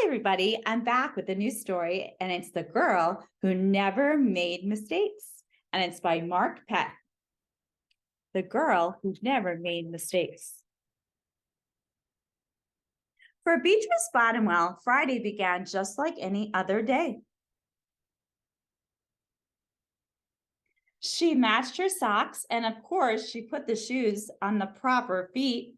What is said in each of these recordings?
Hi, everybody. I'm back with a new story, and it's The Girl Who Never Made Mistakes. And it's by Mark Peck. The Girl Who Never Made Mistakes. For Beatrice Bottomwell, Friday began just like any other day. She matched her socks, and of course, she put the shoes on the proper feet.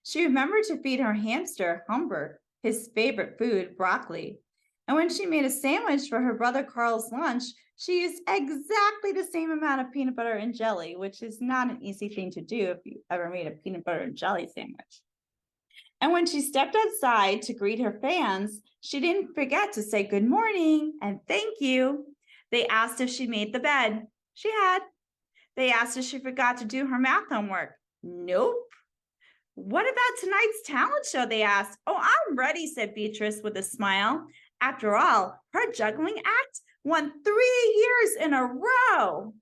She remembered to feed her hamster, Humbert, his favorite food, broccoli. And when she made a sandwich for her brother Carl's lunch, she used exactly the same amount of peanut butter and jelly, which is not an easy thing to do if you ever made a peanut butter and jelly sandwich. And when she stepped outside to greet her fans, she didn't forget to say good morning and thank you. They asked if she made the bed. She had. They asked if she forgot to do her math homework. Nope. What about tonight's talent show? They asked. Oh, I'm ready, said Beatrice with a smile. After all, her juggling act won 3 years in a row.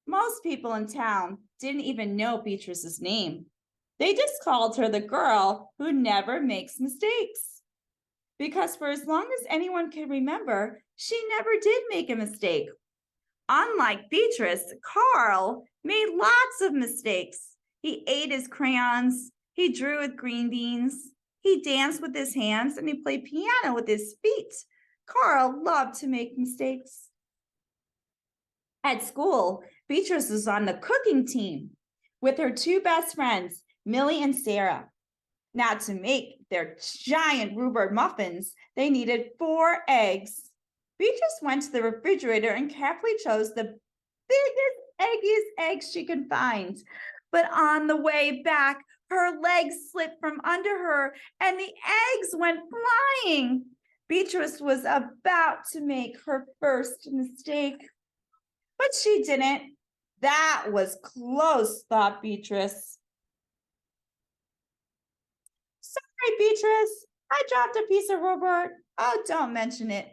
Most people in town didn't even know Beatrice's name. They just called her the girl who never makes mistakes. Because for as long as anyone can remember, she never did make a mistake. Unlike Beatrice, Carl made lots of mistakes. He ate his crayons, he drew with green beans, he danced with his hands, and he played piano with his feet. Carl loved to make mistakes. At school, Beatrice was on the cooking team with her two best friends, Millie and Sarah. Now, to make their giant rhubarb muffins, they needed 4 eggs. Beatrice went to the refrigerator and carefully chose the biggest, eggiest eggs she could find. But on the way back, her legs slipped from under her and the eggs went flying. Beatrice was about to make her first mistake, but she didn't. That was close, thought Beatrice. Sorry, Beatrice, I dropped a piece of rhubarb. Oh, don't mention it.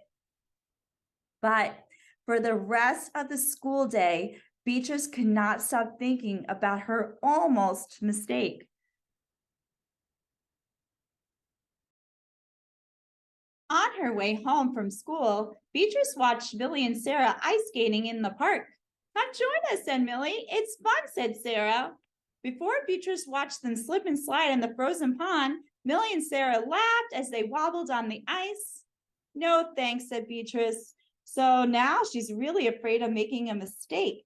But for the rest of the school day, Beatrice could not stop thinking about her almost mistake. On her way home from school, Beatrice watched Millie and Sarah ice skating in the park. Come join us, said Millie. It's fun, said Sarah. Before Beatrice watched them slip and slide in the frozen pond, Millie and Sarah laughed as they wobbled on the ice. No, thanks, said Beatrice. So now she's really afraid of making a mistake.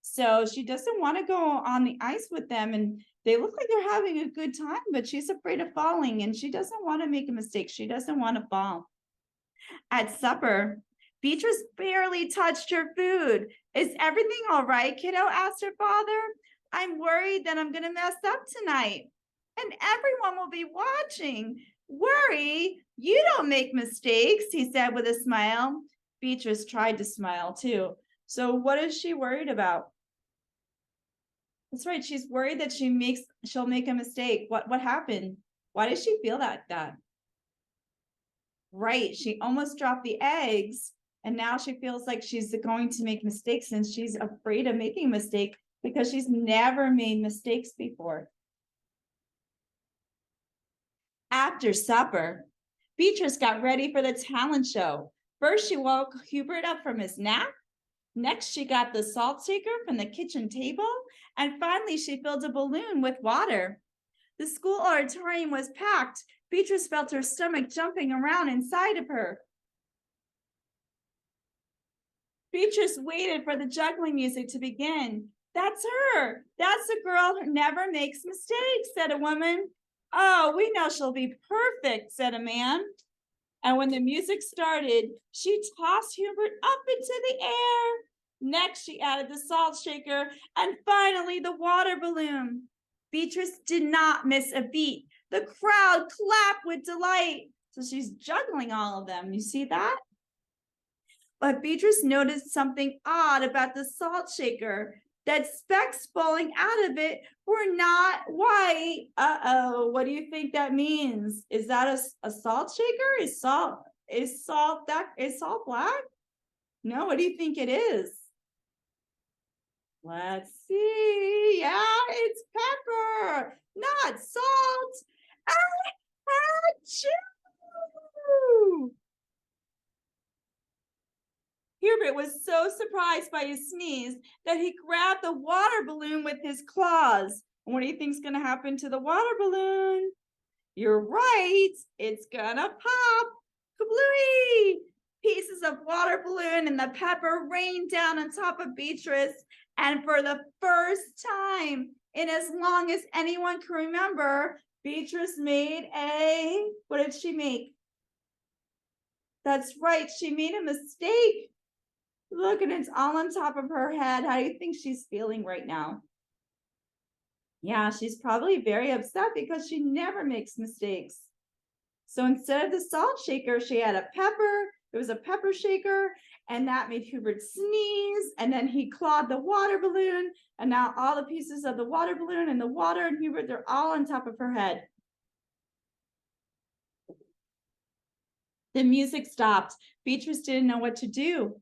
So she doesn't want to go on the ice with them, and they look like they're having a good time, but she's afraid of falling, and she doesn't want to make a mistake. She doesn't want to fall. At supper, Beatrice barely touched her food. Is everything all right, kiddo? Asked her father. I'm worried that I'm going to mess up tonight, and everyone will be watching. Worry? You don't make mistakes, he said with a smile. Beatrice tried to smile too. So what is she worried about? That's right. She's worried that she'll make a mistake. What happened? Why does she feel that? Right. She almost dropped the eggs, and now she feels like she's going to make mistakes, and she's afraid of making a mistake because she's never made mistakes before. After supper, Beatrice got ready for the talent show. First, she woke Hubert up from his nap. Next, she got the salt shaker from the kitchen table. And finally, she filled a balloon with water. The school auditorium was packed. Beatrice felt her stomach jumping around inside of her. Beatrice waited for the juggling music to begin. That's her. That's the girl who never makes mistakes, said a woman. Oh, we know she'll be perfect, said a man. And when the music started, she tossed Hubert up into the air. Next, she added the salt shaker and finally the water balloon. Beatrice did not miss a beat. The crowd clapped with delight. So she's juggling all of them. You see that? But Beatrice noticed something odd about the salt shaker. That specks falling out of it were not white. Uh-oh, what do you think that means? Is that a salt shaker? Is salt black? No, what do you think it is? Let's see. Yeah, it's pepper, not salt. Hubert was so surprised by his sneeze that he grabbed the water balloon with his claws. And what do you think's going to happen to the water balloon? You're right. It's gonna pop. Kablooey! Pieces of water balloon and the pepper rained down on top of Beatrice. And for the first time in as long as anyone can remember, Beatrice made what did she make? That's right, she made a mistake. Look, and it's all on top of her head. How do you think she's feeling right now? Yeah, she's probably very upset because she never makes mistakes. So instead of the salt shaker, she had a pepper. It was a pepper shaker, and that made Hubert sneeze. And then he clawed the water balloon, and now all the pieces of the water balloon and the water and Hubert, they're all on top of her head. The music stopped. Beatrice didn't know what to do.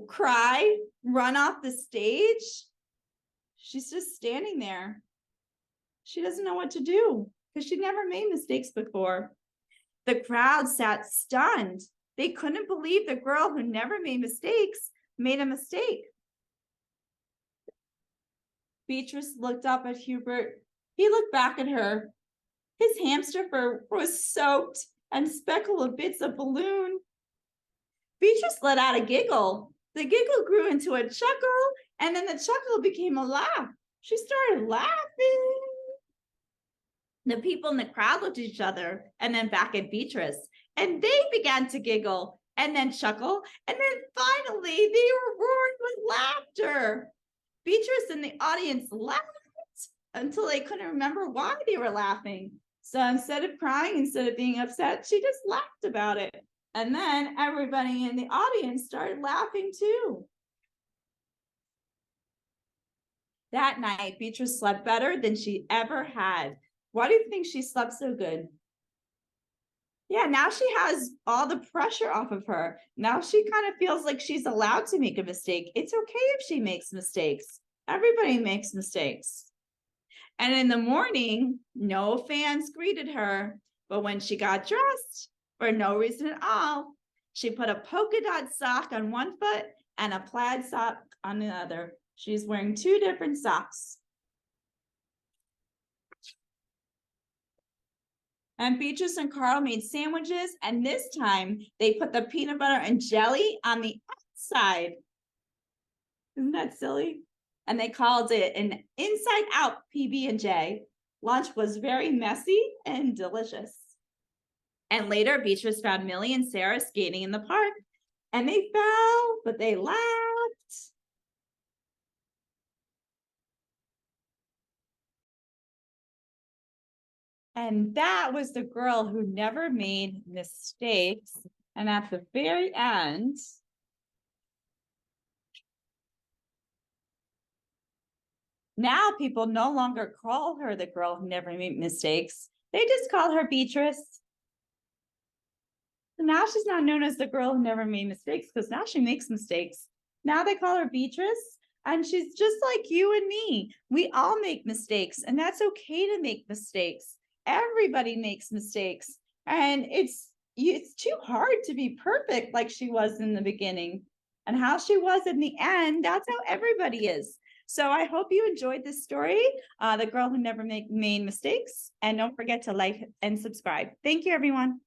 Cry, run off the stage. She's just standing there. She doesn't know what to do because she never made mistakes before. The crowd sat stunned. They couldn't believe the girl who never made mistakes made a mistake. Beatrice looked up at Hubert. He looked back at her. His hamster fur was soaked and speckled with bits of balloon. Beatrice let out a giggle. The giggle grew into a chuckle, and then the chuckle became a laugh. She started laughing. The people in the crowd looked at each other and then back at Beatrice, and they began to giggle and then chuckle, and then finally they were roaring with laughter. Beatrice and the audience laughed until they couldn't remember why they were laughing. So instead of crying, instead of being upset, she just laughed about it. And then everybody in the audience started laughing too. That night, Beatrice slept better than she ever had. Why do you think she slept so good? Yeah, now she has all the pressure off of her. Now she kind of feels like she's allowed to make a mistake. It's okay if she makes mistakes. Everybody makes mistakes. And in the morning, no fans greeted her. But when she got dressed, for no reason at all, she put a polka dot sock on one foot and a plaid sock on the other. She's wearing two different socks. And Beatrice and Carl made sandwiches, and this time they put the peanut butter and jelly on the outside. Isn't that silly? And they called it an inside out PB&J. Lunch was very messy and delicious. And later, Beatrice found Millie and Sarah skating in the park, and they fell, but they laughed. And that was the girl who never made mistakes. And at the very end, now people no longer call her the girl who never made mistakes. They just call her Beatrice. Now she's not known as the girl who never made mistakes because now she makes mistakes. Now they call her Beatrice, and she's just like you and me. We all make mistakes, and that's okay to make mistakes. Everybody makes mistakes, and it's too hard to be perfect like she was in the beginning. And how she was in the end, that's how everybody is. So I hope you enjoyed this story, The Girl Who Never Made Mistakes. And don't forget to like and subscribe. Thank you, everyone.